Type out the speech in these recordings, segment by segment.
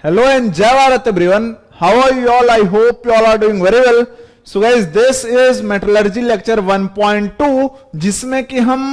Hello and Jai Bharat everyone. How are you all? I hope you all are doing very well. So guys, this is metallurgy lecture 1.2 जिसमें कि हम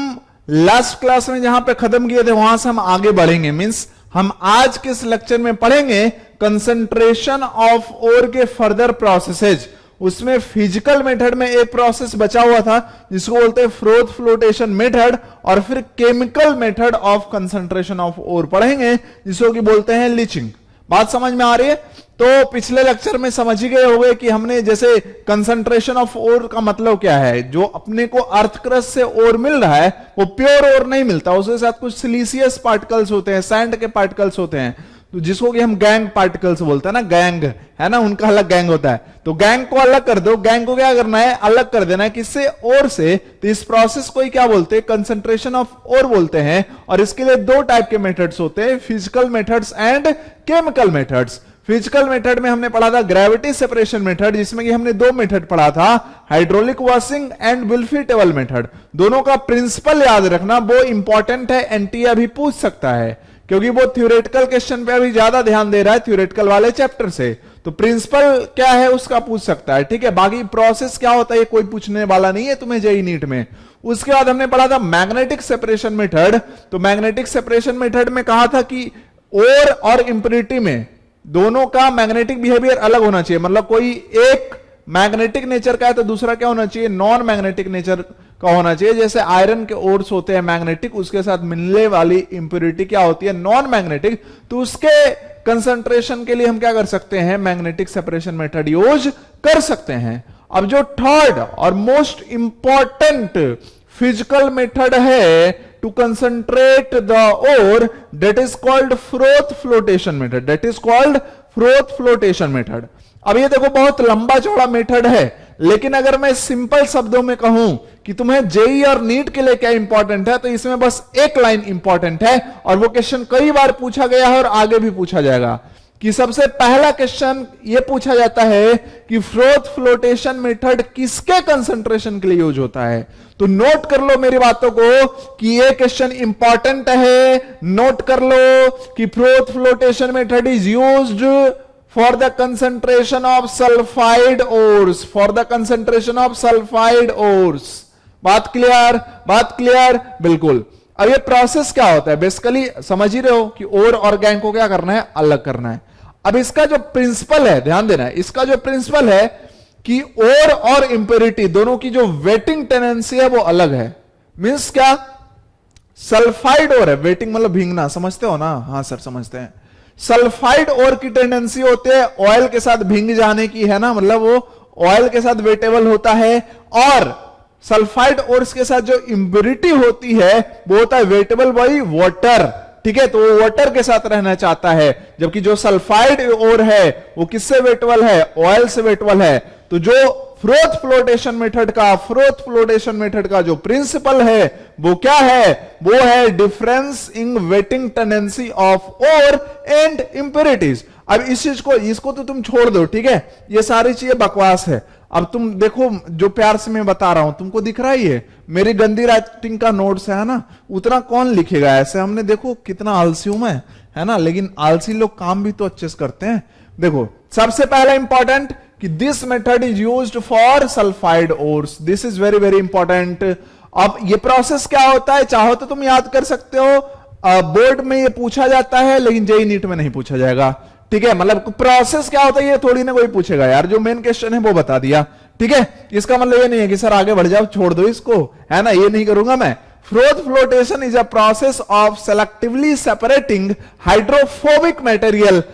last class में जहां पे खत्म किए थे वहां से हम आगे बढ़ेंगे। मींस हम आज के इस लेक्चर में पढ़ेंगे कंसंट्रेशन ऑफ ओर के फर्दर प्रोसेसेज। उसमें फिजिकल मेथड में एक प्रोसेस बचा हुआ था जिसको बोलते हैं फ्रोथ फ्लोटेशन मेथड, और फिर chemical method of concentration of ore पढ़ेंगे जिसको कि बोलते हैं लीचिंग। बात समझ में आ रही है? तो पिछले लेक्चर में समझ ही गए होंगे कि हमने जैसे कंसंट्रेशन ऑफ ओर का मतलब क्या है। जो अपने को अर्थ क्रस्ट से ओर मिल रहा है वो प्योर ओर नहीं मिलता, उसके साथ कुछ सिलिशियस पार्टिकल्स होते हैं, सैंड के पार्टिकल्स होते हैं, तो जिसको कि हम गैंग पार्टिकल्स बोलते हैं ना, गैंग है ना, उनका अलग गैंग होता है। तो गैंग को अलग कर दो, गैंग को क्या करना है, अलग कर देना है किससे, ओर से। तो इस प्रोसेस को ही क्या बोलते हैं, कंसंट्रेशन ऑफ ओर बोलते हैं। और इसके लिए दो टाइप के मेथड्स होते हैं, physical methods and chemical methods. Physical method में हमने पढ़ा था ग्रेविटी सेपरेशन मेथड, जिसमें कि हमने दो मेथड पढ़ा था, hydraulic washing and विल्फी table method. दोनों का प्रिंसिपल याद रखना, वो इंपॉर्टेंट है, एनटीए भी पूछ सकता है क्योंकि वो थ्योरेटिकल क्वेश्चन पे अभी ज्यादा ध्यान दे रहा है थ्योरेटिकल वाले चैप्टर से। तो प्रिंसिपल क्या है उसका पूछ सकता है, ठीक है। बाकी प्रोसेस क्या होता है ये कोई पूछने वाला नहीं है तुम्हें जेईई नीट में। उसके बाद हमने पढ़ा था मैग्नेटिक सेपरेशन मेथड। तो मैग्नेटिक सेपरेशन मेथड में कहा था कि ओर और इंप्योरिटी में दोनों का मैग्नेटिक बिहेवियर अलग होना चाहिए। मतलब कोई एक मैग्नेटिक नेचर का है तो दूसरा क्या होना चाहिए, नॉन मैग्नेटिक नेचर का होना चाहिए। जैसे आयरन के ओर्स होते हैं मैग्नेटिक, उसके साथ मिलने वाली इंप्योरिटी क्या होती है, नॉन मैग्नेटिक। तो उसके कंसंट्रेशन के लिए हम क्या कर सकते हैं, मैग्नेटिक सेपरेशन मेथड यूज कर सकते हैं। अब जो थर्ड और मोस्ट इंपॉर्टेंट फिजिकल मेथड है to concentrate the ore, that is called froth flotation method. That is called froth flotation method. अब ये देखो बहुत लंबा चौड़ा मेथड है, लेकिन अगर मैं सिंपल शब्दों में कहूं कि तुम्हें जेईई और नीट के लिए क्या इंपॉर्टेंट है, तो इसमें बस एक लाइन इंपॉर्टेंट है, और वो क्वेश्चन कई बार पूछा गया है और आगे भी पूछा जाएगा। कि सबसे पहला क्वेश्चन ये पूछा जाता है कि फ्रोथ फ्लोटेशन मेथड किसके कंसंट्रेशन के लिए यूज होता है। तो नोट कर लो मेरी बातों को कि ये क्वेश्चन इंपॉर्टेंट है। नोट कर लो कि froth flotation method is used for the concentration of sulfide ores, for the concentration of sulfide ores। बात क्लियर, बात क्लियर, बिल्कुल। अब ये प्रोसेस क्या होता है, बेसिकली समझ ही रहे हो कि ओर और गैंग को क्या करना है, अलग करना है। अब इसका जो प्रिंसिपल है, ध्यान देना है, इसका जो प्रिंसिपल है कि ओर और इंप्योरिटी दोनों की जो वेटिंग टेंडेंसी है वो अलग है। मींस क्या, सल्फाइड ओर है, वेटिंग मतलब भींगना, समझते हो ना? हाँ सर समझते हैं। सल्फाइड ओर की टेंडेंसी होती है ऑयल के साथ भींग जाने की, है ना, मतलब वो ऑयल के साथ वेटेबल होता है। और सल्फाइड ओर्स के साथ जो इंप्योरिटी होती है वो होता है वेटेबल बाई वाटर, ठीक है। तो वो वाटर के साथ रहना चाहता है, जबकि जो सल्फाइड ओर है वो किससे वेटेबल है, ऑयल से वेटेबल है। तो जो फ्रोथ फ्लोटेशन मेथड का जो प्रिंसिपल है वो क्या है, वो है difference in wetting tendency of ore and impurities. अब इस चीज को, इसको तो तुम छोड़ दो, ठीक है, ये सारी चीजें बकवास है। अब तुम देखो जो प्यार से मैं बता रहा हूं तुमको दिख रहा ही है, मेरी गंदी राइटिंग का नोट्स है ना, उतना कौन लिखेगा ऐसे। हमने देखो कितना आलसी हूं मैं, है ना, लेकिन आलसी लोग काम भी तो अच्छे से करते हैं। देखो सबसे पहला इंपॉर्टेंट कि this method is used for sulphide ores, this is very very important. अब ये प्रोसेस क्या होता है, चाहो तो तुम याद कर सकते हो, बोर्ड में ये पूछा जाता है लेकिन जेईई नीट में नहीं पूछा जाएगा, ठीक है। मतलब प्रोसेस क्या होता है ये थोड़ी ना कोई पूछेगा यार, जो मेन क्वेश्चन है वो बता दिया, ठीक है। इसका मतलब ये नहीं है कि सर आगे बढ़ जाओ छोड़ दो इसको, है ना, ये नहीं करूंगा मैं। Froth flotation is a process of selectively separating hydrophobic material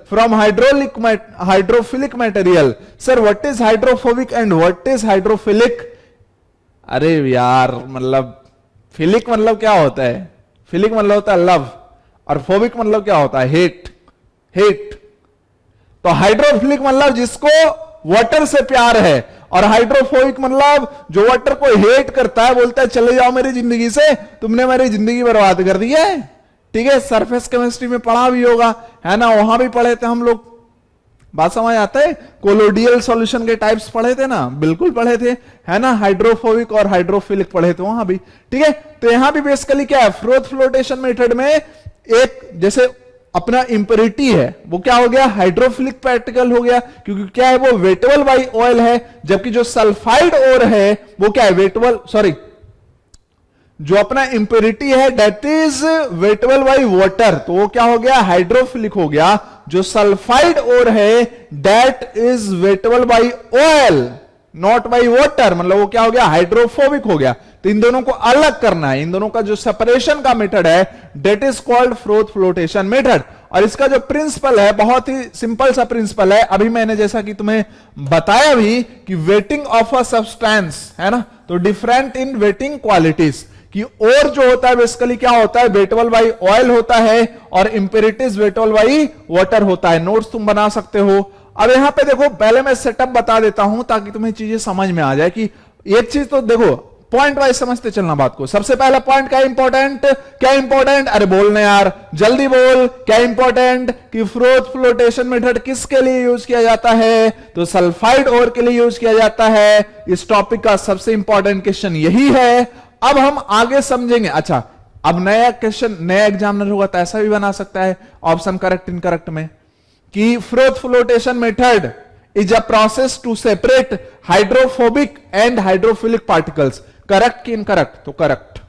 from hydrophilic material। Sir what is hydrophobic and what is hydrophilic? अरे यार मतलब फिलिक मतलब क्या होता है, फिलिक मतलब होता है लव, और फोबिक मतलब क्या होता है, हेट। तो हाइड्रोफिलिक मतलब जिसको वाटर से प्यार है, और हाइड्रोफोबिक मतलब जो वाटर को हेट करता है, बोलता है चले जाओ मेरी जिंदगी से, तुमने मेरी जिंदगी बर्बाद कर दी है, ठीक है। सरफेस केमिस्ट्री में पढ़ा भी होगा, है ना, वहां भी पढ़े थे हम लोग। बात समझ आता है? कोलोडियल सॉल्यूशन के टाइप्स पढ़े थे ना, बिल्कुल पढ़े थे, है ना, हाइड्रोफोबिक और हाइड्रोफिलिक पढ़े थे वहां भी, ठीक है। तो यहां भी बेसिकली क्या है, फ्रोथ फ्लोटेशन मेथड में एक जैसे अपना इंप्योरिटी है वो क्या हो गया, हाइड्रोफिलिक पार्टिकल हो गया, क्योंकि क्या है वो वेटेबल बाई ऑयल है, जबकि जो सल्फाइड ओर है वो क्या है, वेटेबल, सॉरी, जो अपना इंप्योरिटी है that is wettable by water, तो वो क्या हो गया, हाइड्रोफिलिक हो गया। जो सल्फाइड ओर है that is wettable by oil not by water, मतलब वो क्या हो गया, हाइड्रोफोबिक हो गया। तो इन दोनों को अलग करना है, इन दोनों का जो सेपरेशन का मेथड है that is called froth flotation method. और इसका जो प्रिंसिपल है बहुत ही सिंपल सा प्रिंसिपल है, अभी मैंने जैसा कि तुम्हें बताया भी कि वेटिंग ऑफ अ सब्सटेंस है ना, तो डिफरेंट इन वेटिंग क्वालिटीज कि और जो होता है बेसिकली क्या होता है, वेटेबल बाई ऑयल होता है और इंप्योरिटीज वेटेबल बाई वाटर होता है। नोट्स तुम बना सकते हो। अब यहां पे देखो पहले मैं सेटअप बता देता हूं ताकि तुम्हें चीजें समझ में आ जाए कि एक चीज तो देखो पॉइंट वाइज समझते चलना बात को। सबसे पहला पॉइंट क्या इंपॉर्टेंट, क्या इंपॉर्टेंट, अरे बोलने यार जल्दी बोल, क्या इंपॉर्टेंट कि फ्रोथ फ्लोटेशन मेथड किसके लिए यूज किया जाता है, तो सल्फाइड ओर के लिए यूज किया जाता है। इस टॉपिक का सबसे इंपॉर्टेंट क्वेश्चन यही है। अब हम आगे समझेंगे। अच्छा, अब नया क्वेश्चन नया एग्जामिनर होगा तो ऐसा भी बना सकता है ऑप्शन करेक्ट इनकरेक्ट में कि froth flotation method is a process to separate hydrophobic and hydrophilic particles. Correct कि इनकरेक्ट, तो करेक्ट।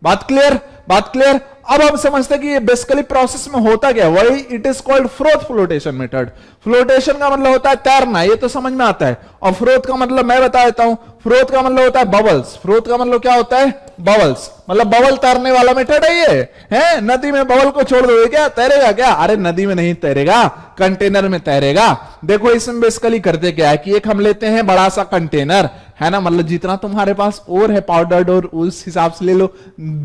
बात क्लियर, बात क्लियर। अब हम समझते हैं कि ये बेसिकली प्रोसेस में होता क्या है, वही it is called froth flotation method. Flotation का मतलब होता है तैरना, ये तो समझ में आता है, और फ्रोथ का मतलब मैं बता देता हूं, फ्रोथ का मतलब होता है बबल्स। फ्रोथ का मतलब क्या होता है, बबल्स, मतलब बबल तैरने वाला मेथड है ये। है नदी में बबल को छोड़ दोगे क्या, तैरेगा क्या, अरे नदी में नहीं तैरेगा, कंटेनर में तैरेगा। देखो इसमें बेसिकली करते क्या है कि एक हम लेते हैं बड़ा सा कंटेनर है ना, मतलब जितना तुम्हारे पास और है पाउडर्ड और उस हिसाब से ले लो।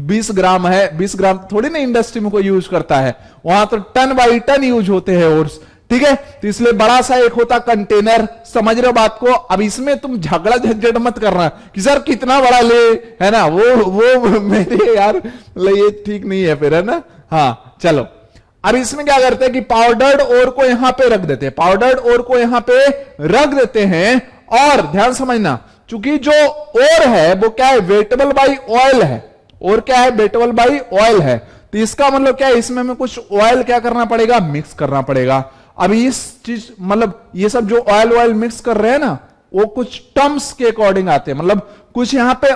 20 ग्राम है, 20 ग्राम थोड़ी ना इंडस्ट्री में कोई यूज करता है, वहां तो टन बाई टन यूज होते हैं ओर्स, ठीक है। तो इसलिए बड़ा सा एक होता कंटेनर, समझ रहे हो बात को। अब इसमें तुम झगड़ा झंझट मत करना कि सर कितना बड़ा ले, है ना, वो मेरे यार ये ठीक नहीं है फिर, है ना। हाँ चलो, अब इसमें क्या करते हैं कि पाउडर्ड ओर को यहां पे रख देते हैं, पाउडर्ड ओर को यहां पे रख देते हैं। और ध्यान समझना, चूंकि जो ओर है वो क्या है, वेटेबल बाई ऑयल है, और क्या है, वेटेबल बाई ऑयल है। तो इसका मतलब क्या है, इसमें हमें कुछ ऑयल क्या करना पड़ेगा, मिक्स करना पड़ेगा। अभी इस चीज मतलब ये सब जो ऑयल मिक्स कर रहे हैं ना, वो कुछ टर्म्स के अकॉर्डिंग आते हैं, मतलब कुछ यहां पे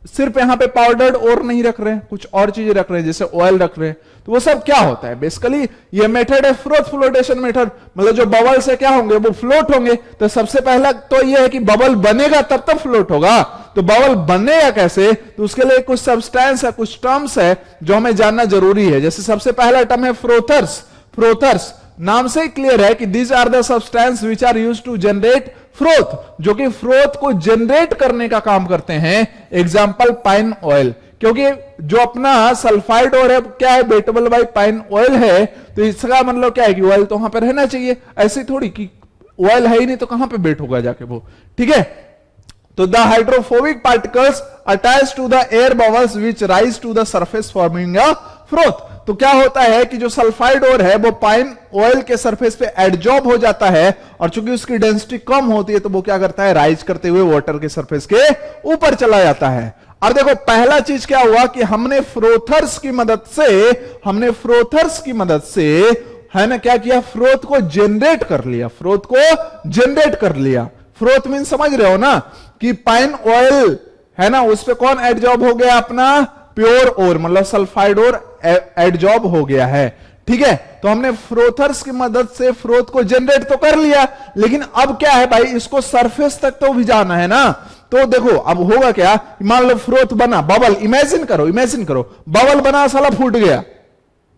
सिर्फ यहां पे पाउडर्ड और नहीं रख रहे हैं, कुछ और चीजें रख रहे हैं, जैसे ऑयल रख रहे हैं। तो वो सब क्या होता है, बेसिकली ये मेथड है फ्रोथ फ्लोटेशन मेथड, मतलब जो बबल से क्या होंगे, वो फ्लोट होंगे। तो सबसे पहला तो ये है कि बबल बनेगा तब तक फ्लोट होगा। तो बबल बनेगा कैसे, तो उसके लिए कुछ सब्सटेंस है, कुछ टर्म्स है जो हमें जानना जरूरी है। जैसे सबसे पहला टर्म है फ्रोथर्स। फ्रोथर्स नाम से ही क्लियर है कि these are the substance which are used to generate froth, जो कि फ्रोथ को जनरेट करने का काम करते हैं। एग्जांपल पाइन ऑयल, क्योंकि जो अपना सल्फाइड और है क्या है, वेटेबल बाई पाइन ऑयल है, तो इसका मतलब क्या है कि ऑयल तो वहां पर रहना चाहिए। ऐसी थोड़ी कि ऑयल है ही नहीं तो कहां पे बैठ होगा जाके वो, ठीक है। तो the hydrophobic particles attach to the air bubbles which rise to the surface forming a froth. तो क्या होता है कि जो सल्फाइड ओर है वो पाइन ऑयल के सरफेस पे एडजॉर्ब हो जाता है, और चूंकि उसकी डेंसिटी कम होती है तो वो क्या करता है, राइज करते हुए वाटर के सरफेस के ऊपर चला जाता है। और देखो पहला चीज क्या हुआ कि हमने फ्रोथर्स की मदद से है ना क्या किया, फ्रोथ को जनरेट कर लिया, फ्रोथ को जनरेट कर लिया। फ्रोथ मीन समझ रहे हो ना कि पाइन ऑयल है ना, उस पे कौन एडजॉर्ब हो गया, अपना प्योर ओर, मतलब सल्फाइड ओर एडजॉर्ब हो गया है, ठीक है। तो हमने फ्रोथर्स की मदद से फ्रोथ को जनरेट तो कर लिया, लेकिन अब क्या है भाई, इसको सरफेस तक तो भी जाना है ना। तो देखो अब होगा क्या, मान लो फ्रोथ बना, बबल, इमेजिन करो बबल बना, साला फूट गया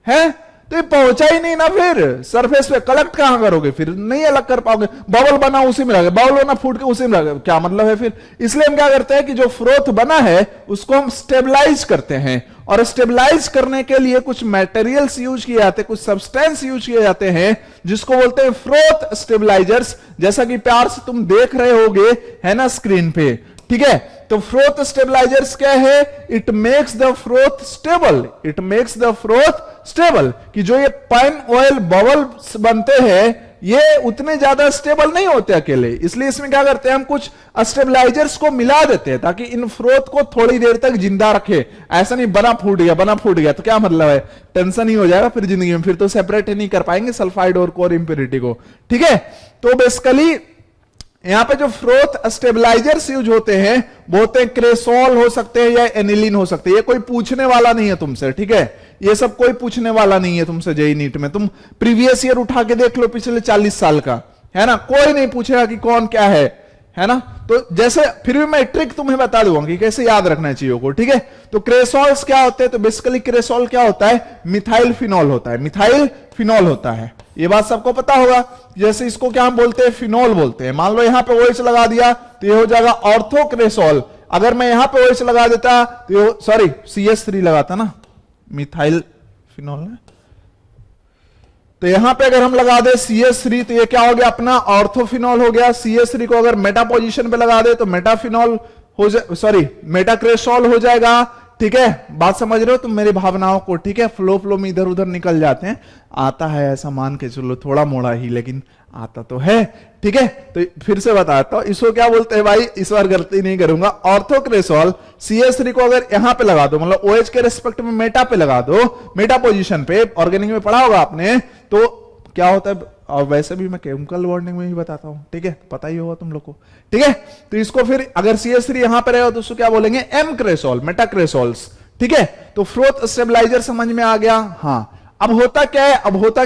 है, तो ये पहुंचा ही नहीं ना, फिर सरफेस पे कलेक्ट कहां करोगे, फिर नहीं अलग कर पाओगे। बबल बना उसी में रह, बबल बना फूट के उसी में रह, क्या मतलब है फिर। इसलिए हम क्या करते हैं कि जो फ्रोथ बना है उसको हम स्टेबलाइज करते हैं, और स्टेबलाइज करने के लिए कुछ मटेरियल्स यूज किए जाते हैं, कुछ सब्सटेंस यूज किए जाते हैं, जिसको बोलते हैं फ्रोथ स्टेबलाइजर्स, जैसा कि प्यार से तुम देख रहे होगे है ना स्क्रीन पे, ठीक है। तो फ्रोथ स्टेबलाइजर्स क्या है, it makes the froth stable, it makes the froth stable, कि जो ये पाइन ऑयल बबल्स बनते हैं ये उतने ज्यादा स्टेबल नहीं होते अकेले, इसलिए इसमें क्या करते हैं हम कुछ स्टेबलाइजर्स को मिला देते हैं ताकि इन फ्रोथ को थोड़ी देर तक जिंदा रखे। ऐसा नहीं बना फूट गया तो क्या मतलब है, टेंशन ही हो जाएगा फिर जिंदगी में, फिर तो सेपरेट ही नहीं कर पाएंगे सल्फाइड और कोर इंप्योरिटी को। ठीक है, तो बेसिकली यहां पे जो फ्रोथ स्टेबलाइजर्स यूज होते हैं वो होते हैं क्रेसोल हो सकते हैं या एनिलीन हो सकते हैं। ये कोई पूछने वाला नहीं है तुमसे, ठीक है, ये सब कोई पूछने वाला नहीं है तुमसे जेईई नीट में। तुम प्रीवियस ईयर उठा के देख लो पिछले 40 साल का, है ना, कोई नहीं पूछेगा कि कौन क्या है ना। तो जैसे फिर भी मैं ट्रिक तुम्हें बता दूंगा कि कैसे याद रखना है चीजों को। ठीक है, तो क्रेसोल्स क्या होते हैं, तो बेसिकली क्रेसोल क्या होता है, मिथाइल फिनॉल होता है, मिथाइल फिनॉल होता है, ये बात सबको पता होगा। जैसे इसको क्या हम बोलते हैं, फिनॉल बोलते हैं। मान लो यहां पे OH लगा दिया तो ये हो जाएगा ऑर्थोक्रेसोल। अगर मैं यहां पे OH लगा देता तो सॉरी CH3 लगाता ना, मिथाइल फिनॉल है, तो यहां पे अगर हम लगा दे CH3 तो ये क्या हो गया अपना ऑर्थोफिनॉल हो गया। CH3 को अगर मेटा पोजीशन पे लगा दे तो मेटाफिनॉल हो जाए, सॉरी मेटाक्रेसोल हो जाएगा। ठीक है, बात समझ रहे हो तुम मेरी भावनाओं को। ठीक है, फ्लो में इधर उधर निकल जाते हैं, आता है ऐसा मान के चलो, थोड़ा मोड़ा ही लेकिन आता तो है। ठीक है, तो फिर से बताता हूं इसको क्या बोलते हैं भाई, इस बार गलती नहीं करूंगा। ऑर्थोक्रेसोल CH3 को अगर यहां पे लगा दो, मतलब OH के रिस्पेक्ट में मेटा पे लगा दो, मेटा पोजीशन पे, ऑर्गेनिक में पढ़ा होगा आपने, तो क्या होता है, और वैसे भी मैं केमिकल बॉन्डिंग में ही बताता हूं। ठीक है, पता ही होगा तुम लोग को। ठीक है, तो इसको फिर अगर CH3 यहां पे रहेगा तो उसको क्या बोलेंगे, M क्रेसोल, मेटाक्रेसोल्स। ठीक है, तो फ्रोथ स्टेबलाइजर समझ में आ गया। हाँ, अब होता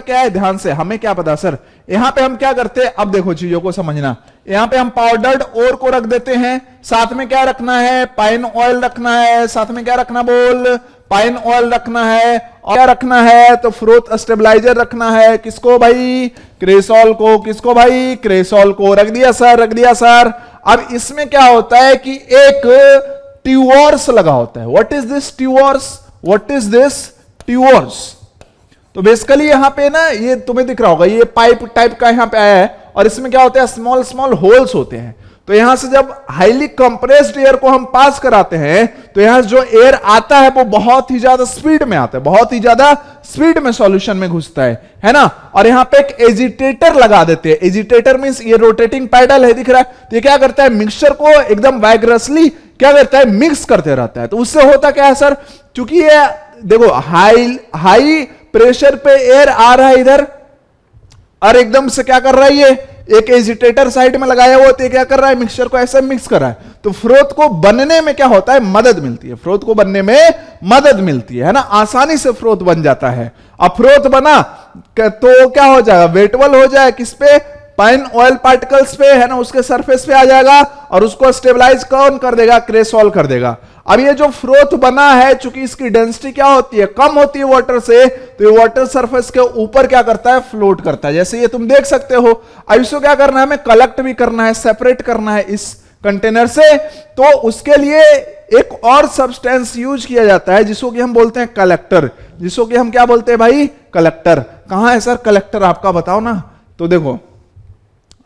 क्या है, ध्यान से, हमें क्या पता सर, यहां पे हम क्या करते हैं, अब देखो चीजों को समझना। यहां पे हम पाउडर्ड ओर को रख देते हैं, साथ में क्या रखना है, पाइन ऑयल रखना है, साथ में क्या रखना बोल, पाइन ऑयल रखना है, और क्या रखना है, तो फ्रोथ स्टेबलाइजर रखना है। किसको भाई, क्रेसोल को। किसको भाई, क्रेसोल को। रख दिया सर, रख दिया सर। अब इसमें क्या होता है कि एक ट्यूवर्स लगा होता है। What is this tuyeres, what is this tuyeres, तो बेसिकली यहां पे ना ये तुम्हें दिख रहा होगा, ये पाइप टाइप का यहां पे आया है, और इसमें क्या होता है, स्मॉल स्मॉल होल्स होते हैं। तो यहां से जब हाईली कंप्रेस्ड एयर को हम पास कराते हैं तो यहां से जो एयर आता है वो बहुत ही ज्यादा स्पीड में आता है, बहुत ही ज्यादा स्पीड में सॉल्यूशन में घुसता है ना। और यहां पे एक एजिटेटर लगा देते हैं। एजिटेटर मींस ये रोटेटिंग पैडल है, दिख रहा है, तो ये क्या करता है, मिक्सचर को एकदम वाइग्रसली क्या करता है, मिक्स करते रहता है। तो उससे होता क्या है सर, क्योंकि ये देखो हाई प्रेशर पे एयर आ रहा है इधर, और एकदम से क्या कर रहा है, ये एक एजिटेटर साइड में लगाया हुआ, तो क्या कर रहा है, मिक्सचर को ऐसे मिक्स कर रहा है। तो फ्रोथ को बनने में क्या होता है, मदद मिलती है, फ्रोथ को बनने में मदद मिलती है ना, आसानी से फ्रोथ बन जाता है। अब फ्रोथ बना तो क्या हो जाएगा, वेटेबल हो जाए, किस पे, पाइन ऑयल पार्टिकल्स पे, है ना, उसके सरफेस पे आ जाएगा, और उसको स्टेबलाइज कौन कर देगा, क्रेसोल कर देगा। अब ये जो फ्रोथ बना है, चूंकि इसकी डेंसिटी क्या होती है, कम होती है वाटर से, तो ये वाटर सरफेस के ऊपर क्या करता है, फ्लोट करता है, जैसे ये तुम देख सकते हो। अब इसको क्या करना है, हमें कलेक्ट भी करना है, सेपरेट करना है इस कंटेनर से, तो उसके लिए एक और सब्सटेंस यूज किया जाता है जिसको कि हम बोलते हैं कलेक्टर, जिसको कि हम क्या बोलते हैं भाई, कलेक्टर। कहां है सर कलेक्टर, आपका बताओ ना। तो देखो,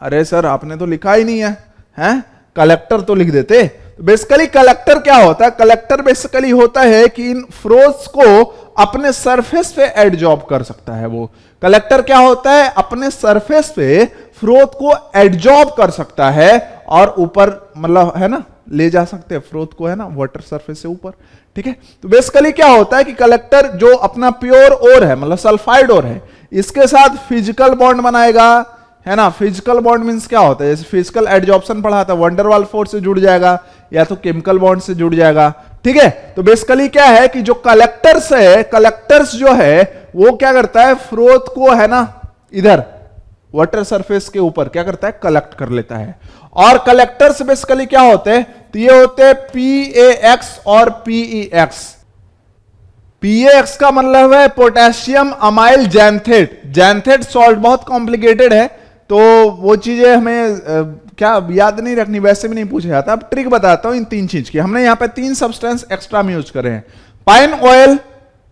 अरे सर आपने तो लिखा ही नहीं है, कलेक्टर तो लिख देते। बेसिकली कलेक्टर क्या होता है, कलेक्टर बेसिकली होता है कि इन फ्रोथ्स को अपने सरफेस पे एडजॉर्ब कर सकता है। वो कलेक्टर क्या होता है, अपने सरफेस पे फ्रोथ को एडजॉर्ब कर सकता है और ऊपर मतलब है ना ले जा सकते हैं फ्रोथ को, है ना, वाटर सरफेस से ऊपर। ठीक है, तो बेसिकली क्या होता है कि कलेक्टर जो अपना प्योर ओर है, मतलब सल्फाइड ओर है, इसके साथ फिजिकल बॉन्ड बनाएगा, है ना। फिजिकल बॉन्ड मींस क्या होता है, जैसे फिजिकल एडजॉर्प्शन पढ़ा था, वंडरवाल फोर्स से जुड़ जाएगा या तो केमिकल बॉन्ड से जुड़ जाएगा। ठीक है, तो बेसिकली क्या है कि जो कलेक्टर्स है, कलेक्टर्स जो है वो क्या करता है, फ्रोथ को है ना इधर वाटर सरफेस के ऊपर क्या करता है, कलेक्ट कर लेता है। और कलेक्टर्स बेसिकली क्या होते हैं, तो ये होते हैं PAX और PEX। PAX का मतलब है पोटेशियम अमाइल जैंथेट। जैंथेट सॉल्ट बहुत कॉम्प्लिकेटेड है, तो वो चीजें हमें क्या याद नहीं रखनी, वैसे भी नहीं पूछा जाता। अब ट्रिक बताता हूं इन तीन चीज की। हमने यहां पे तीन सब्सटेंस एक्स्ट्रा में यूज करे हैं, पाइन ऑयल,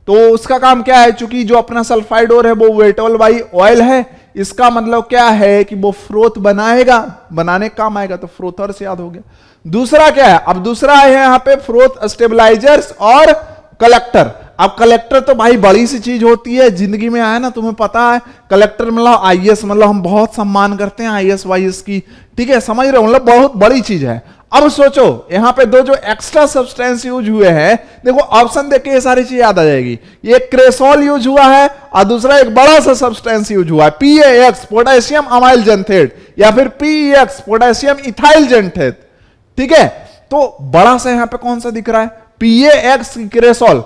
तो उसका काम क्या है, चूंकि जो अपना सल्फाइड ओर है वो वेटेबल बाई ऑयल है, इसका मतलब क्या है कि वो फ्रोथ बनाएगा, बनाने का काम आएगा, तो फ्रोथर से याद हो गया। दूसरा क्या है, अब दूसरा है यहां पे फ्रोथ स्टेबलाइजर्स और कलेक्टर। अब कलेक्टर तो भाई बड़ी सी चीज होती है जिंदगी में, आया ना, तुम्हें पता है कलेक्टर मतलब आईएएस, मतलब हम बहुत सम्मान करते हैं आईएएस वाईएएस की, ठीक है, समझ रहे हो, मतलब बहुत बड़ी चीज है। अब सोचो यहां पे दो जो एक्स्ट्रा सब्सटेंस यूज हुए हैं, देखो ऑप्शन देख के ये सारी चीज याद आ जाएगी। ये क्रेसोल यूज हुआ है और दूसरा एक बड़ा सा सब्सटेंस यूज हुआ है, PAX पोटेशियम अमाइल जेंथेट, या फिर PEX पोटेशियम इथाइल जेंथेट, ठीक है। तो बड़ा सा यहां पे कौन सा दिख रहा है, PAX क्रेसोल,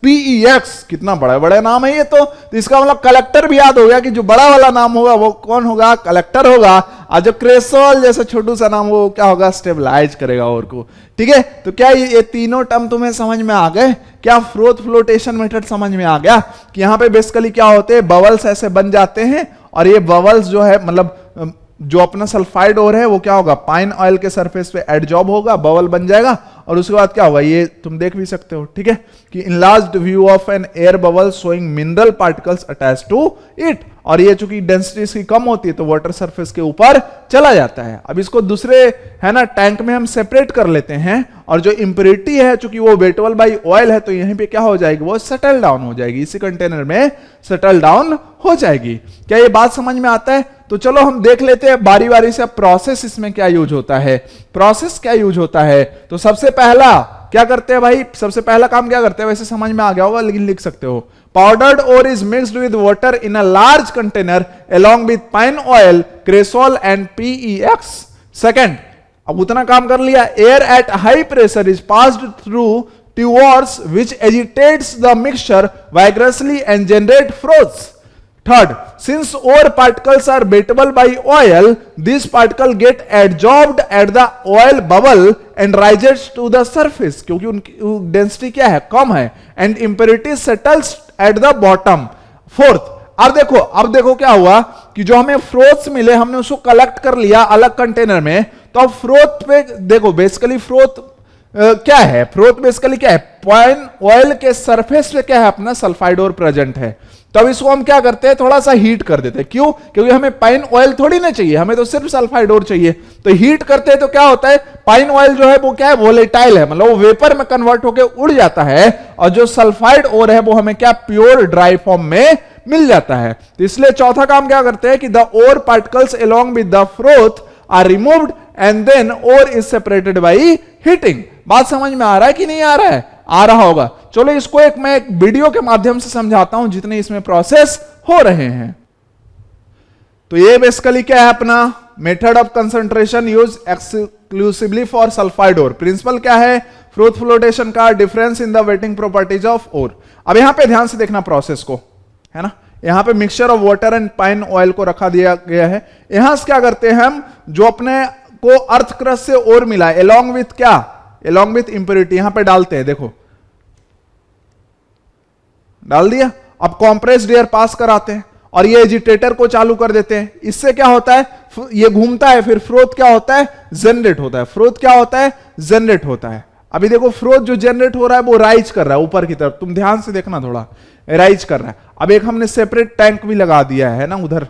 PEX, कितना बड़ा बड़ा नाम है ये। तो इसका मतलब कलेक्टर भी याद हो गया कि जो बड़ा वाला नाम होगा वो कौन होगा, कलेक्टर होगा, और जो क्रेसोल जैसा छोटू सा नाम वो क्या होगा, स्टेबलाइज करेगा और को, ठीक है। तो क्या ये तीनों टर्म तुम्हें समझ में आ गए, क्या फ्रोथ फ्लोटेशन मेथड समझ में आ गया कि यहां पे बेसिकली क्या होते हैं, बबल्स ऐसे बन जाते हैं, और ये बबल्स जो है मतलब जो अपना सल्फाइड ओर है वो क्या होगा, पाइन ऑयल के सरफेस पे एडजॉर्ब होगा, बबल बन जाएगा, और उसके बाद क्या होगा, ये तुम देख भी सकते हो, ठीक है, कि enlarged view of an air bubble showing mineral particles attached to it, और ये चूंकि डेंसिटी इसकी कम होती है तो वाटर सरफेस के ऊपर चला जाता है। अब इसको दूसरे है ना टैंक में हम सेपरेट कर लेते हैं, और जो इंप्योरिटी है चूंकि वो वेटेबल बाई ऑयल है तो यहीं पे क्या हो जाएगी, वो सेटल डाउन हो जाएगी, इसी कंटेनर में सेटल डाउन हो जाएगी। क्या ये बात समझ में आता है? तो चलो हम देख लेते हैं बारी बारी से प्रोसेस इसमें क्या यूज होता है। प्रोसेस क्या यूज होता है, तो सबसे पहला क्या करते हैं भाई, सबसे पहला काम क्या करते हैं, वैसे समझ में आ गया होगा लेकिन लिख सकते हो, powdered ore is mixed with water in a large container along with pine oil, cresol and PEX। Second, अब उतना काम कर लिया, air at high pressure is passed through tuyeres which agitates the mixture vigorously and generate froths. Third, since ore particles are wettable by oil, these particles get adsorbed at the oil bubble and rises to the surface, क्योंकि उनकी density क्या है, कम है, and impurity settles at the bottom. Fourth, अब देखो क्या हुआ कि जो हमें फ्रोथ्स मिले हमने उसको कलेक्ट कर लिया अलग कंटेनर में, तो अब फ्रोथ पे देखो, बेसिकली फ्रोथ क्या है, फ्रोथ बेसिकली क्या है, पाइन ऑयल के सरफेस पे क्या है, अपना सल्फाइड ओर प्रेजेंट है। तो अब इसको हम क्या करते हैं, थोड़ा सा हीट कर देते हैं, क्यों, क्योंकि हमें पाइन ऑयल थोड़ी ना चाहिए, हमें तो सिर्फ सल्फाइड ओर चाहिए। तो हीट करते हैं तो क्या होता है, पाइन ऑयल जो है वो क्या है, वोलेटाइल है, मतलब वो वेपर में कन्वर्ट होकर उड़ जाता है, और जो सल्फाइड ओर है वो हमें क्या, प्योर ड्राई फॉर्म में मिल जाता है। तो इसलिए चौथा काम क्या करते हैं कि the ore particles along with the froth are removed and then ore is separated by heating. बात समझ में आ रहा है कि नहीं आ रहा है? आ रहा होगा। चलो इसको मैं एक वीडियो के माध्यम से समझाता हूं जितने इसमें प्रोसेस हो रहे हैं। तो ये बेसिकली क्या है, अपना method of concentration use exclusively for sulphide ore. Principle क्या है, फ्रोथ फ्लोटेशन का, difference in the wetting properties of ore. अब यहां पे ध्यान से देखना प्रोसेस को, है ना, यहां पे mixture of water and pine oil को रखा दिया गया है। यहां से क्या करते हैं हम, जो अपने को अर्थ क्रस्ट से ओर मिला है, एलोंग विथ क्या, एलोंग विथ इंप्योरिटी, यहां पे डालते हैं, देखो डाल दिया। अब कॉम्प्रेस्ड एयर पास कराते हैं और ये एजिटेटर को चालू कर देते हैं। इससे क्या होता है, ये घूमता है, फिर फ्रोथ क्या होता है, जनरेट होता है। फ्रोथ क्या होता है, जनरेट होता है। अभी देखो फ्रोथ जो जनरेट हो रहा है वो राइज कर रहा है ऊपर की तरफ, तुम ध्यान से देखना, थोड़ा राइज कर रहा है। अब एक हमने सेपरेट टैंक भी लगा दिया है ना उधर,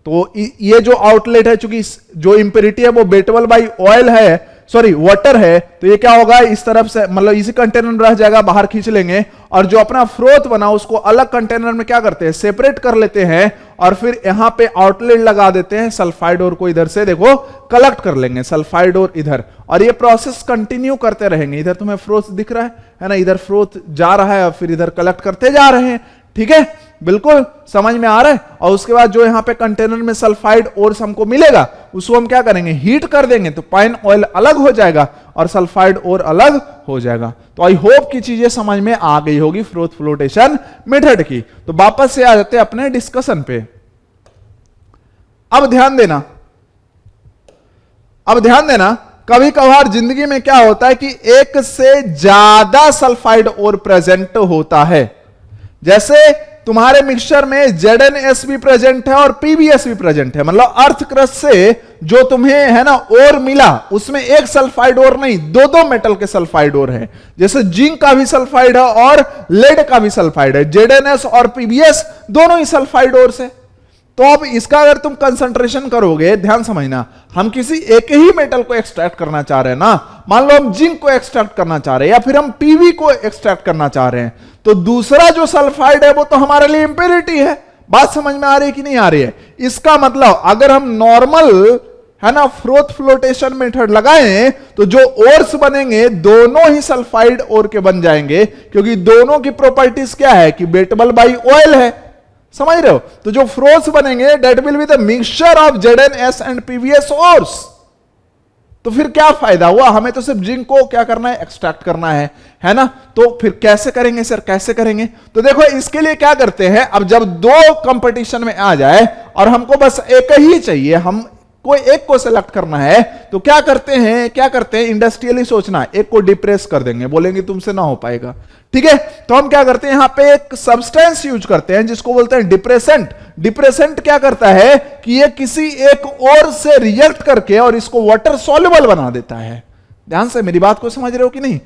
तो ये जो आउटलेट है, चूंकि जो इंप्योरिटी है वो वेटेबल बाई ऑयल है, सॉरी वाटर है, तो ये क्या होगा, इस तरफ से मतलब इसी कंटेनर में रह जाएगा, बाहर खींच लेंगे, और जो अपना फ्रोथ बना उसको अलग कंटेनर में क्या करते हैं, सेपरेट कर लेते हैं, और फिर यहां पे आउटलेट लगा देते हैं, सल्फाइड ओर को इधर से देखो कलेक्ट कर लेंगे, सल्फाइड ओर इधर, और ये प्रोसेस कंटिन्यू करते रहेंगे। इधर तुम्हें फ्रोथ दिख रहा है ना, इधर फ्रोथ जा रहा है और फिर इधर कलेक्ट करते जा रहे हैं, ठीक है, बिल्कुल समझ में आ रहा है। और उसके बाद जो यहां पे कंटेनर में सल्फाइड ओर हमको मिलेगा उसको हम क्या करेंगे, हीट कर देंगे, तो पाइन ऑयल अलग हो जाएगा और सल्फाइड ओर अलग हो जाएगा। तो आई होप की चीजें समझ में आ गई होगी फ्रोथ फ्लोटेशन मेथड की। तो वापस से आ जाते हैं अपने डिस्कशन पे। अब ध्यान देना, कभी कभार जिंदगी में क्या होता है कि एक से ज्यादा सल्फाइड ओर प्रेजेंट होता है। जैसे तुम्हारे मिक्सचर में ZnS भी प्रेजेंट है और PbS भी प्रेजेंट है, मतलब अर्थ क्रस्ट से जो तुम्हें है ना ओर मिला उसमें एक सल्फाइड ओर नहीं, दो मेटल के सल्फाइड ओर है। जैसे जिंक का भी सल्फाइड है और लेड का भी सल्फाइड है, ZnS और PbS दोनों ही सल्फाइड ओर से। तो अब इसका अगर तुम कंसंट्रेशन करोगे, ध्यान समझना, हम किसी एक ही मेटल को एक्सट्रैक्ट करना चाह रहे हैं ना, मान लो हम जिंक को एक्सट्रैक्ट करना चाह रहे हैं या फिर हम पीवी को एक्सट्रैक्ट करना चाह रहे हैं, तो दूसरा जो सल्फाइड है वो तो हमारे लिए इंप्योरिटी है। बात समझ में आ रही है कि नहीं आ रही है? इसका मतलब अगर हम नॉर्मल है ना फ्रोथ फ्लोटेशन मेथड लगाएं तो जो ओर्स बनेंगे दोनों ही सल्फाइड ओर के बन जाएंगे, क्योंकि दोनों की प्रॉपर्टीज क्या है कि वेटेबल बाय ऑयल है। समझ रहे हो? तो जो फ्रोथ्स बनेंगे that will be the mixture of ZnS and PbS ores. तो फिर क्या फायदा हुआ? हमें तो सिर्फ जिंक को क्या करना है, एक्सट्रैक्ट करना है ना? तो फिर कैसे करेंगे सर, कैसे करेंगे? तो देखो इसके लिए क्या करते हैं, अब जब दो कंपटीशन में आ जाए और हमको बस एक ही चाहिए, हम कोई एक को सेलेक्ट करना है, तो क्या करते हैं इंडस्ट्रियली सोचना, एक को डिप्रेस कर देंगे, बोलेंगे तुमसे ना हो पाएगा। ठीक है, तो हम क्या करते हैं, यहां पे एक सब्सटेंस यूज करते हैं जिसको बोलते हैं डिप्रेसेंट। डिप्रेसेंट क्या करता है कि ये किसी एक और से रिएक्ट करके और इसको वाटर सॉल्युबल बना देता है। ध्यान से मेरी बात को समझ रहे हो कि नहीं?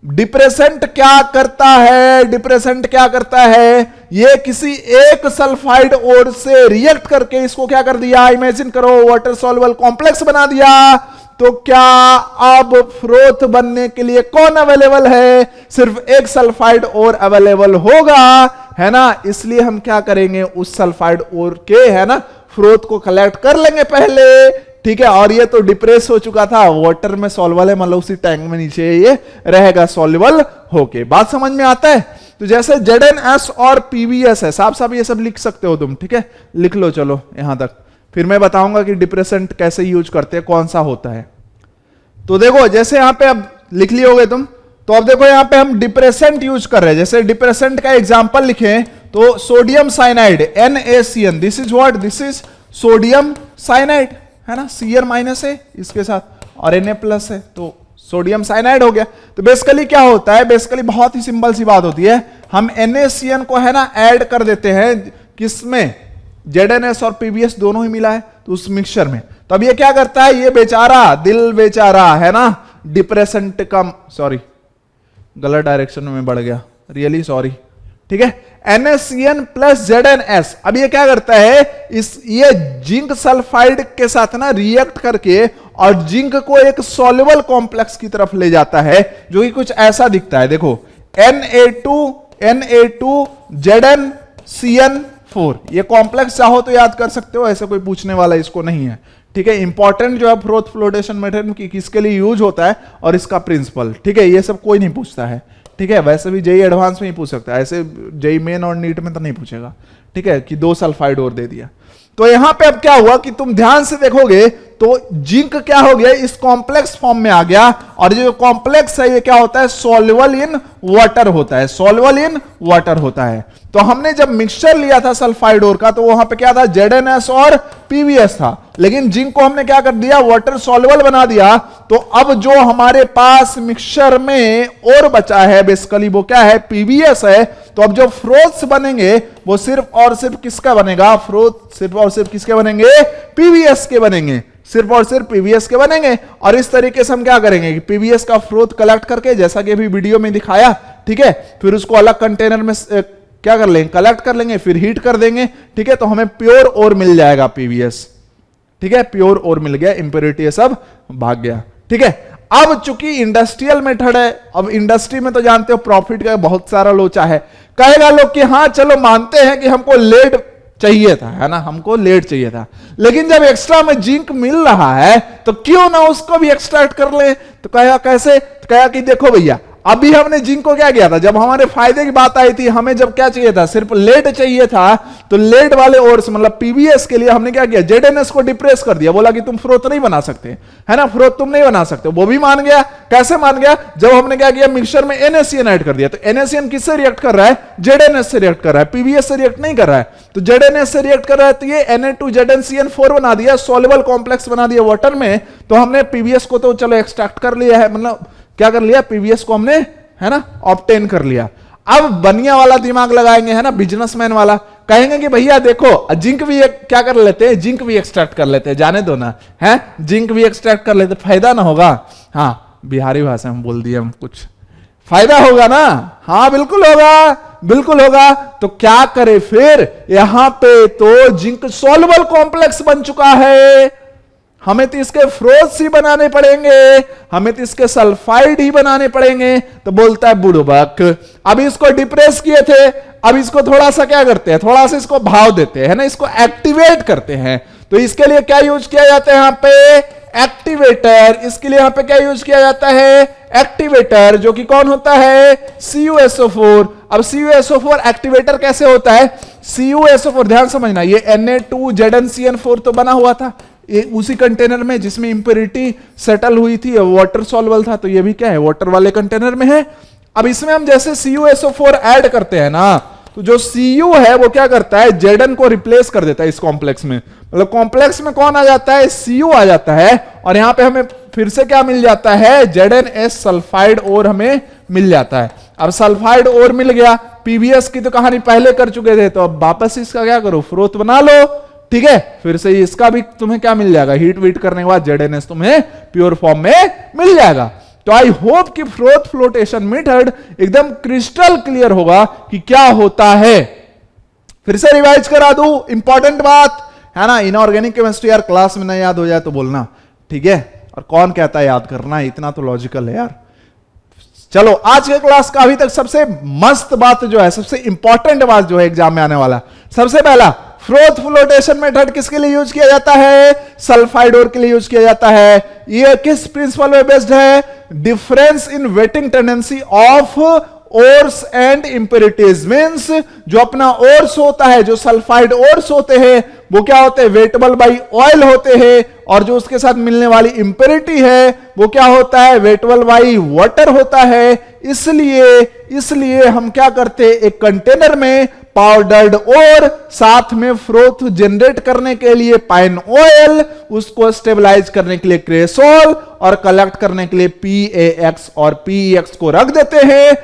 डिप्रेसेंट क्या करता है? डिप्रेसेंट क्या करता है, ये किसी एक सल्फाइड ओर से रिएक्ट करके इसको क्या कर दिया, इमेजिन करो वाटर सॉल्युबल कॉम्प्लेक्स बना दिया। तो क्या अब फ्रोथ बनने के लिए कौन अवेलेबल है? सिर्फ एक सल्फाइड ओर अवेलेबल होगा, है ना? इसलिए हम क्या करेंगे, उस सल्फाइड ओर के है ना फ्रोथ को कलेक्ट कर लेंगे पहले। ठीक है, और ये तो डिप्रेस हो चुका था, वाटर में सॉल्युबल है, मतलब उसी टैंक में नीचे ये रहेगा सॉल्युबल होके। बात समझ में आता है? तो जैसे ZnS और PbS है, साफ साफ ये सब लिख सकते हो तुम। ठीक है, लिख लो चलो यहां तक, फिर मैं बताऊंगा कि डिप्रेसेंट कैसे यूज करते हैं, कौन सा होता है। तो देखो जैसे यहां पे अब लिख लियोगे तुम, तो अब देखो यहां पे हम डिप्रेसेंट यूज कर रहे हैं। जैसे डिप्रेसेंट का एग्जांपल लिखें तो sodium cyanide NaCN, this is what, this is sodium cyanide, है ना? Cn माइनस है इसके साथ और Na प्लस है, तो सोडियम साइनाइड हो गया। तो बेसिकली क्या होता है, बेसिकली बहुत ही सिंपल सी बात होती है, हम NaCN को है ना ऐड कर देते हैं किसमें, ZnS और PbS दोनों ही मिला है तो उस मिक्सचर में। तब ये क्या करता है, ये बेचारा, दिल बेचारा है ना, डिप्रेसेंट का, सॉरी गलत डायरेक्शन में बढ़ गया, रियली सॉरी। ठीक है, NaCN प्लस ZnS, अब ये क्या करता है, ये जिंक सल्फाइड के साथ ना रिएक्ट करके और जिंक को एक सॉल्युबल कॉम्प्लेक्स की तरफ ले जाता है, जो कि कुछ ऐसा दिखता है। देखो Na2 ZnCN4, ये कॉम्प्लेक्स चाहो तो याद कर सकते हो, ऐसे कोई पूछने वाला इसको नहीं है। ठीक है, इंपॉर्टेंट जो है फ्रोथ फ्लोटेशन मेथड की किसके लिए यूज होता है और इसका प्रिंसिपल। ठीक है, ये सब कोई नहीं पूछता है। ठीक है, वैसे भी जेई एडवांस में ही पूछ सकता है, ऐसे जेई मेन और नीट में तो नहीं पूछेगा। ठीक है, कि 2 सल्फाइड और दे दिया। तो यहां पे अब क्या हुआ कि तुम ध्यान से देखोगे तो जिंक क्या हो गया, इस कॉम्प्लेक्स फॉर्म में आ गया, और जो कॉम्प्लेक्स है ये क्या होता है, सॉल्युबल इन वाटर होता है, सॉल्युबल इन वाटर होता है। तो हमने जब मिक्सचर लिया था सल्फाइड ओर का, तो वहां पे क्या था, ZnS और PbS था, लेकिन जिंक को हमने क्या कर दिया, वाटर सॉल्युबल बना दिया। तो अब जो हमारे पास मिक्सचर में और बचा है बेसिकली वो क्या है, PbS है। तो अब जो फ्रोथ्स बनेंगे वो सिर्फ और सिर्फ किसका बनेगा, फ्रोथ सिर्फ और सिर्फ किसके बनेंगे, PbS के बनेंगे, सिर्फ और सिर्फ PbS के बनेंगे। और इस तरीके से हम क्या करेंगे कि PbS का फ्रोथ कलेक्ट करके, जैसा कि अभी वीडियो में दिखाया, ठीक है, फिर उसको अलग कंटेनर में क्या कर लेंगे, कलेक्ट कर लेंगे, फिर हीट कर देंगे। ठीक है, तो हमें प्योर और मिल जाएगा PbS। ठीक है, प्योर और मिल गया, इंप्योरिटी सब भाग गया। ठीक है, अब चूंकि इंडस्ट्रियल मेथड है, अब इंडस्ट्री में तो जानते हो प्रॉफिट का बहुत सारा लोचा है। कहेगा लोग कि हाँ चलो मानते हैं कि हमको लेड चाहिए था, है ना, हमको लेड चाहिए था, लेकिन जब एक्स्ट्रा में जिंक मिल रहा है तो क्यों ना उसको भी एक्सट्रैक्ट कर ले। तो कहा कैसे, तो कहा कि देखो भैया, अभी हमने जिंक को क्या किया था, जब हमारे फायदे की बात आई थी, हमें जब क्या चाहिए था, सिर्फ लेड चाहिए था, तो लेड वाले और से मतलब PbS के लिए हमने क्या किया, ZnS को डिप्रेस कर दिया, बोला कि तुम फ्रोथ नहीं बना सकते, है ना, फ्रोथ तुम नहीं बना सकते। वो भी मान गया। कैसे मान गया, जब हमने क्या किया, मिक्सचर में NaCN ऐड कर दिया। तो NaCN किससे रिएक्ट कर रहा है, ZnS से रिएक्ट कर रहा है, PbS से रिएक्ट नहीं कर रहा है। तो ZnS से रिएक्ट कर रहा है, तो ये Na2 ZnCN4 बना दिया, सॉल्युबल कॉम्प्लेक्स बना दिया वाटर में। तो हमने PbS को तो चलो एक्सट्रैक्ट कर लिया है, मतलब क्या कर लिया, PbS को हमने, है ना, ऑब्टेन कर लिया। अब बनिया वाला दिमाग लगाएंगे, है ना, बिजनेसमैन वाला, कहेंगे कि भैया देखो जिंक भी क्या कर लेते हैं, जिंक भी एक्सट्रैक्ट कर लेते हैं, जाने दो ना, है, जिंक भी एक्सट्रैक्ट कर लेते, फायदा ना होगा। हाँ, बिहारी भाषा में बोल दिए हम, कुछ फायदा होगा ना, हाँ बिल्कुल होगा, बिल्कुल होगा। तो क्या करे फिर, यहां पे तो जिंक सोल्युबल कॉम्प्लेक्स बन चुका है, हमें तो इसके फ्रोथ्स ही बनाने पड़ेंगे, हमें तो इसके सल्फाइड ही बनाने पड़ेंगे। तो बोलता है बुड़बक, अभी इसको डिप्रेस किए थे, अब इसको थोड़ा सा क्या करते हैं, थोड़ा सा इसको भाव देते हैं ना, इसको एक्टिवेट करते हैं। तो इसके लिए क्या यूज किया जाता है, यहां पे एक्टिवेटर, इसके लिए यहां पे क्या यूज किया जाता है, एक्टिवेटर, जो कि कौन होता है, CuSO4। अब CuSO4 एक्टिवेटर कैसे होता है, CuSO4 ध्यान समझना, ये Na2ZnCN4 तो बना हुआ था उसी कंटेनर में जिसमें इंप्योरिटी सेटल हुई थी, वाटर सॉल्युबल था, तो ये भी क्या है, वाटर वाले कंटेनर में है। अब इसमें हम जैसे CuSO4 ऐड करते हैं ना, तो जो Cu है वो क्या करता है, Zn को रिप्लेस कर देता है इस कॉम्प्लेक्स में, मतलब कॉम्प्लेक्स में कौन आ जाता है, Cu आ जाता है, और यहां पे हमें फिर से क्या मिल जाता है, ZnS सल्फाइड और हमें मिल जाता है। अब सल्फाइड और मिल गया, PBS की तो कहानी पहले कर चुके थे, तो अब वापस इसका क्या करो, फ्रोथ बना लो, ठीक है। फिर से इसका भी तुम्हें क्या मिल जाएगा, हीट वीट करने के बाद ZnS तुम्हें प्योर फॉर्म में मिल जाएगा। तो आई होप कि फ्रोथ फ्लोटेशन मेथड एकदम क्रिस्टल क्लियर होगा कि क्या होता है। फिर से रिवाइज करा दूं, इंपॉर्टेंट बात है ना, इनऑर्गेनिक केमिस्ट्री यार क्लास में ना याद हो जाए तो बोलना, ठीक है। और कौन कहता है याद करना, इतना तो लॉजिकल है यार। चलो, आज के क्लास का अभी तक सबसे मस्त बात जो है, सबसे इंपॉर्टेंट बात जो है एग्जाम में आने वाला, सबसे पहला, फ्रोथ फ्लोटेशन मेथड किसके लिए यूज किया जाता है, सल्फाइड ओर के लिए यूज किया जाता है। ये किस प्रिंसिपल पे बेस्ड है, difference in wetting tendency of ores and impurities, means जो अपना ओर्स होता है, जो सल्फाइड ओर्स होते हैं वो क्या होते हैं, वेटेबल बाई ऑयल होते हैं, और जो उसके साथ मिलने वाली इंप्योरिटी है वो क्या होता है, वेटेबल बाई वाटर होता है। इसलिए हम क्या करते हैं, एक कंटेनर में पाउडर्ड और साथ में फ्रोथ जनरेट करने के लिए पाइन ऑयल, उसको स्टेबलाइज करने के लिए क्रेसोल, और कलेक्ट करने के लिए PAX और PEX को रख देते हैं।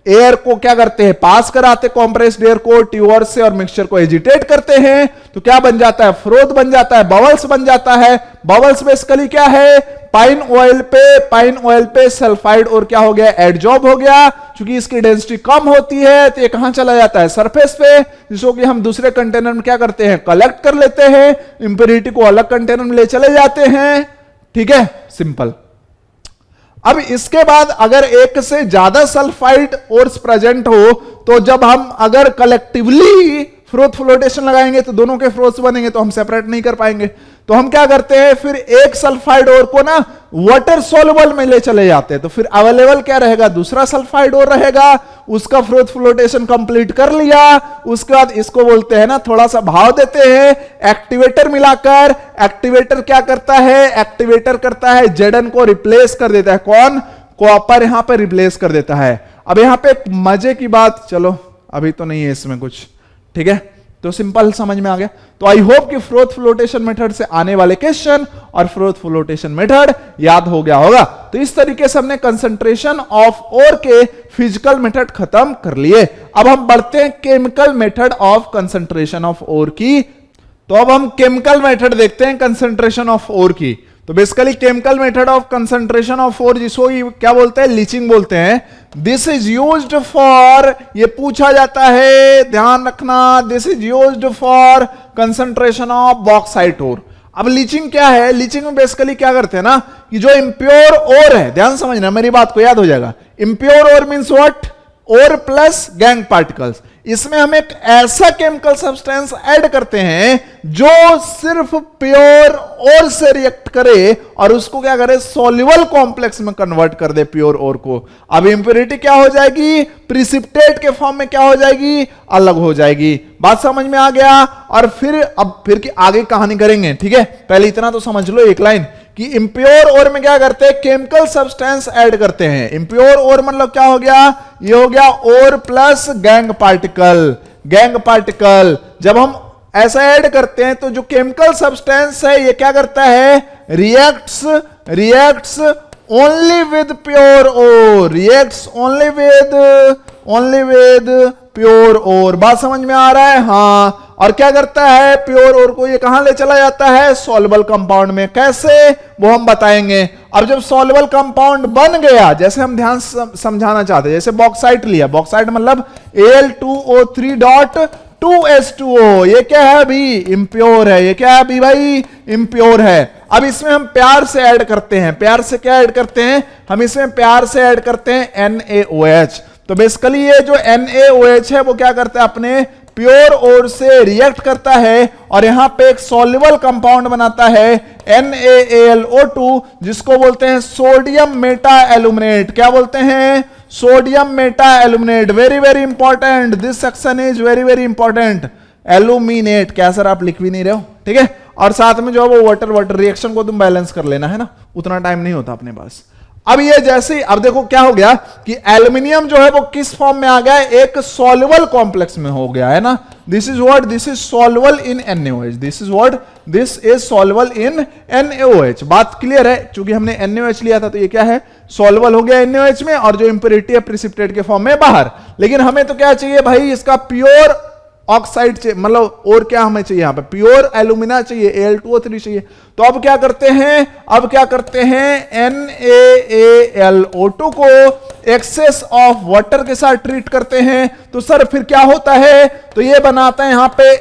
एयर को क्या करते हैं, पास कराते, कॉम्प्रेस्ड एयर को ट्यूबर से, और मिक्सचर को एजिटेट करते हैं, तो क्या बन जाता है, फ्रोथ बन जाता है, बबल्स बन जाता है। बबल्स बेसिकली क्या है, पाइन ऑयल पे सल्फाइड और क्या हो गया, एडजॉर्ब हो गया। क्योंकि इसकी डेंसिटी कम होती है तो ये कहां चला जाता है, सरफेस पे, जिसको कि हम दूसरे कंटेनर में क्या करते हैं, कलेक्ट कर लेते हैं, इंप्योरिटी को अलग कंटेनर में ले चले जाते हैं, ठीक है, सिंपल। अब इसके बाद अगर एक से ज्यादा सल्फाइड ओर्स प्रेजेंट हो, तो जब हम अगर कलेक्टिवली फ्रोथ फ्लोटेशन लगाएंगे तो दोनों के फ्रोथ्स बनेंगे, तो हम सेपरेट नहीं कर पाएंगे। तो हम क्या करते हैं, फिर एक सल्फाइड ओर को ना वाटर सोल्युबल में ले चले जाते हैं, तो फिर अवेलेबल क्या रहेगा, दूसरा सल्फाइड ओर रहेगा, उसका फ्रोथ फ्लोटेशन कंप्लीट कर लिया। उसके बाद इसको बोलते हैं ना, थोड़ा सा भाव देते हैं एक्टिवेटर मिलाकर। एक्टिवेटर क्या करता है, एक्टिवेटर करता है Zn को रिप्लेस कर देता है, कौन, कॉपर यहां पे रिप्लेस कर देता है। अब यहां पे एक मजे की बात, चलो अभी तो नहीं है इसमें कुछ, ठीक है, तो सिंपल समझ में आ गया। तो आई होप कि फ्रोथ फ्लोटेशन मेथड से आने वाले क्वेश्चन और फ्रोथ फ्लोटेशन मेथड याद हो गया होगा। तो इस तरीके से हमने कंसंट्रेशन ऑफ ओर के फिजिकल मेथड खत्म कर लिए। अब हम बढ़ते हैं chemical method of concentration of ore की। तो अब हम केमिकल मेथड देखते हैं कंसंट्रेशन ऑफ ओर की। तो basically chemical method of concentration of ore, जिसको क्या बोलते हैं, लीचिंग बोलते हैं। दिस इज यूज्ड फॉर, ये पूछा जाता है, ध्यान रखना, this is used for concentration of bauxite ore. अब लीचिंग क्या है, लीचिंग में बेसिकली क्या करते हैं ना, कि जो इंप्योर ओर है, ध्यान समझना मेरी बात को, याद हो जाएगा। Impure ore means what, ore plus gangue particles. इसमें हम एक ऐसा केमिकल सब्सटेंस ऐड करते हैं जो सिर्फ प्योर ओर से रिएक्ट करे और उसको क्या करे, सॉल्युबल कॉम्प्लेक्स में कन्वर्ट कर दे प्योर ओर को। अब इंप्योरिटी क्या हो जाएगी, प्रिसिपिटेट के फॉर्म में क्या हो जाएगी, अलग हो जाएगी। बात समझ में आ गया। और फिर की आगे कहानी करेंगे, ठीक है। पहले इतना तो समझ लो एक लाइन, कि इंप्योर ओर में क्या करते हैं, केमिकल सब्सटेंस ऐड करते हैं। इंप्योर ओर मतलब क्या हो गया, ये हो गया ore plus gangue particle. Gangue particle जब हम ऐसा ऐड करते हैं तो जो केमिकल सब्सटेंस है ये क्या करता है, reacts only with pure ore, reacts only with pure ore. बात समझ में आ रहा है? हाँ। और क्या करता है, प्योर ओर को ये कहां ले चला जाता है, सॉल्युबल कंपाउंड में। कैसे, वो हम बताएंगे। अब जब सॉल्युबल कंपाउंड बन गया, जैसे हम ध्यान समझाना चाहते हैं, जैसे बॉक्साइट लिया, बॉक्साइट मतलब Al2O3.2H2O, ये क्या है अभी, इंप्योर है। ये क्या है अभी भाई, इंप्योर है। अब इसमें हम प्यार से ऐड करते हैं, प्यार से क्या ऐड करते हैं, हम इसमें प्यार से ऐड करते हैं NaOH। तो बेसिकली ये जो NaOH है वो क्या करता है, अपने प्योर ओर से रिएक्ट करता है और यहां पे एक सॉल्युबल कंपाउंड बनाता है NaAlO2, जिसको बोलते हैं सोडियम मेटा एल्यूमिनेट। क्या बोलते हैं, sodium Meta aluminate. Very very important, this section is very very important. Aluminate क्या सर, आप लिख भी नहीं रहे हो, ठीक है। और साथ में जो है वो वाटर रिएक्शन को तुम बैलेंस कर लेना है ना, उतना टाइम नहीं होता अपने पास। अब ये जैसे, अब देखो क्या हो गया कि एल्यूमिनियम जो है वो किस फॉर्म में आ गया, एक सॉल्युबल कॉम्प्लेक्स में हो गया है ना। This is what, this is soluble in NaOH, this is what, this is soluble in NaOH। बात क्लियर है, क्योंकि हमने NaOH लिया था तो ये क्या है, सॉल्युबल हो गया NaOH में, और जो इंप्योरिटी है प्रिसिपिटेट के फॉर्म में बाहर। लेकिन हमें तो क्या चाहिए भाई, इसका प्योर ऑक्साइड चाहिए, मतलब और क्या हमें चाहिए, यहां पे प्योर एल्यूमिना चाहिए, Al2O3 चाहिए। तो अब क्या करते हैं, NaAlO2 को एक्सेस ऑफ वाटर के साथ ट्रीट करते हैं। तो सर फिर क्या होता है, तो ये बनाता है यहां पे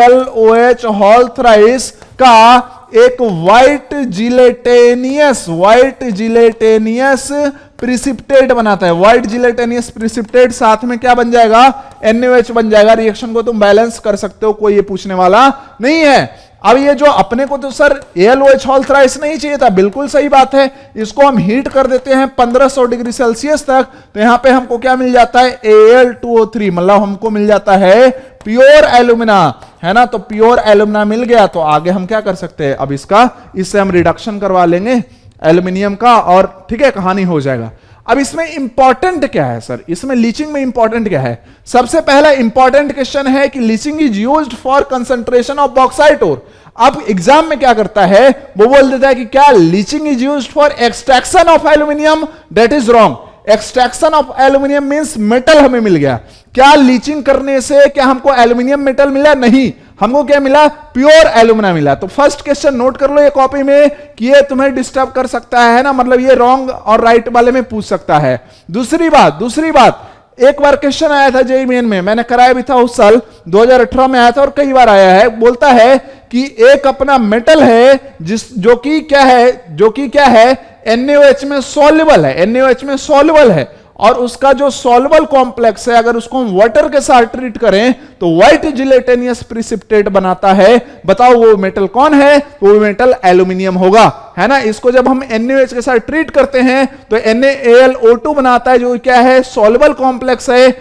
AlOH होल थ्राइस का एक व्हाइट जिलेटेनियस प्रिसिपिटेट बनाता है। व्हाइट जिलेटेनियस प्रिसिपिटेट साथ में क्या बन जाएगा, NaOH बन जाएगा। रिएक्शन को तुम बैलेंस कर सकते हो, कोई ये पूछने वाला नहीं है। अब ये जो अपने को तो सर AlOH होल थ्राइस नहीं चाहिए था, बिल्कुल सही बात है। इसको हम हीट कर देते हैं 1500 डिग्री सेल्सियस तक, तो यहां पे हमको क्या मिल जाता है, Al2O3, मतलब हमको मिल जाता है प्योर एल्यूमिना, है ना। तो प्योर एल्यूमिना मिल गया, तो आगे हम क्या कर सकते हैं, अब इससे हम रिडक्शन करवा लेंगे एल्यूमिनियम का, और ठीक है, कहानी हो जाएगा। अब इसमें इंपॉर्टेंट क्या है सर, इसमें लीचिंग में इंपॉर्टेंट क्या है, सबसे पहला इंपॉर्टेंट क्वेश्चन है कि leaching is used for concentration of bauxite ore. अब एग्जाम में क्या करता है, वो बोल देता है कि क्या leaching is used for extraction of aluminium, that is wrong. Extraction of aluminium means metal हमें मिल गया। क्या लीचिंग करने से क्या हमको एल्यूमिनियम मेटल मिला, नहीं, हमको क्या मिला, प्योर एल्यूमिना मिला। तो फर्स्ट क्वेश्चन नोट कर लो ये कॉपी में कि ये तुम्हें डिस्टर्ब कर सकता है ना, मतलब ये रॉन्ग और राइट वाले में पूछ सकता है। दूसरी बात, एक बार क्वेश्चन आया था जेईई मेन में, मैंने कराया भी था उस साल 2018 में आया था, और कई बार आया है। बोलता है कि एक अपना मेटल है जो कि क्या है NaOH में सॉल्युबल है, और उसका जो सॉल्युबल कॉम्प्लेक्स है, अगर उसको हम वाटर के साथ ट्रीट करें तो व्हाइट जिलेटेनियस प्रिसिपिटेट बनाता है। बताओ वो मेटल कौन है, वो मेटल एल्यूमिनियम होगा, है ना। इसको जब हम NaOH के साथ ट्रीट करते हैं तो NaAlO2 बनाता है, जो क्या है, सॉल्युबल कॉम्प्लेक्स है।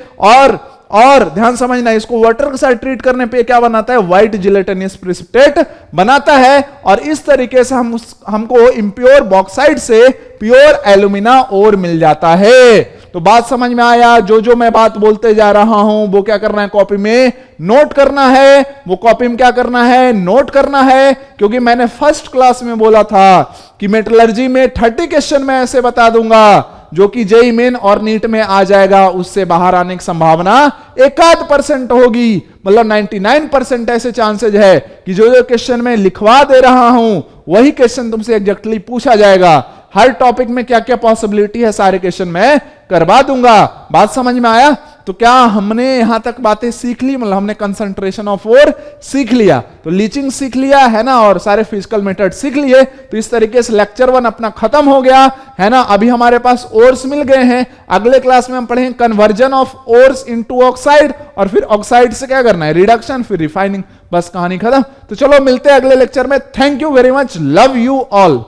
और ध्यान समझना, इसको वाटर के साथ ट्रीट करने पे क्या बनाता है, व्हाइट जिलेटेनियस प्रिसिपिटेट बनाता है। और इस तरीके से हमको इंप्योर बॉक्साइट से प्योर एल्यूमिना और मिल जाता है। तो बात समझ में आया, जो मैं बात बोलते जा रहा हूं वो क्या करना है, कॉपी में नोट करना है। वो कॉपी में क्या करना है, नोट करना है, क्योंकि मैंने फर्स्ट क्लास में बोला था कि मेटलर्जी में 30 क्वेश्चन मैं ऐसे बता दूंगा जो कि जेईई मेन और नीट में आ जाएगा, उससे बाहर आने की संभावना 1% होगी, मतलब 99% ऐसे चांसेज है कि जो क्वेश्चन मैं लिखवा दे रहा हूं वही क्वेश्चन तुमसे एग्जैक्टली पूछा जाएगा। हर टॉपिक में क्या क्या पॉसिबिलिटी है, सारे क्वेश्चन मैं करवा दूंगा। बात समझ में आया? तो क्या हमने यहां तक बातें सीख ली, मतलब हमने कंसंट्रेशन ऑफ ओर सीख लिया, तो लीचिंग सीख लिया है ना, और सारे फिजिकल मेथड सीख लिए। तो इस तरीके से लेक्चर 1 अपना खत्म हो गया है ना। अभी हमारे पास ओर्स मिल गए हैं, अगले क्लास में हम पढ़ेंगे conversion of ores into oxide, और फिर ऑक्साइड से क्या करना है, रिडक्शन, फिर रिफाइनिंग। बस कहानी खत्म। तो चलो मिलते हैं अगले लेक्चर में। Thank you very much, love you all.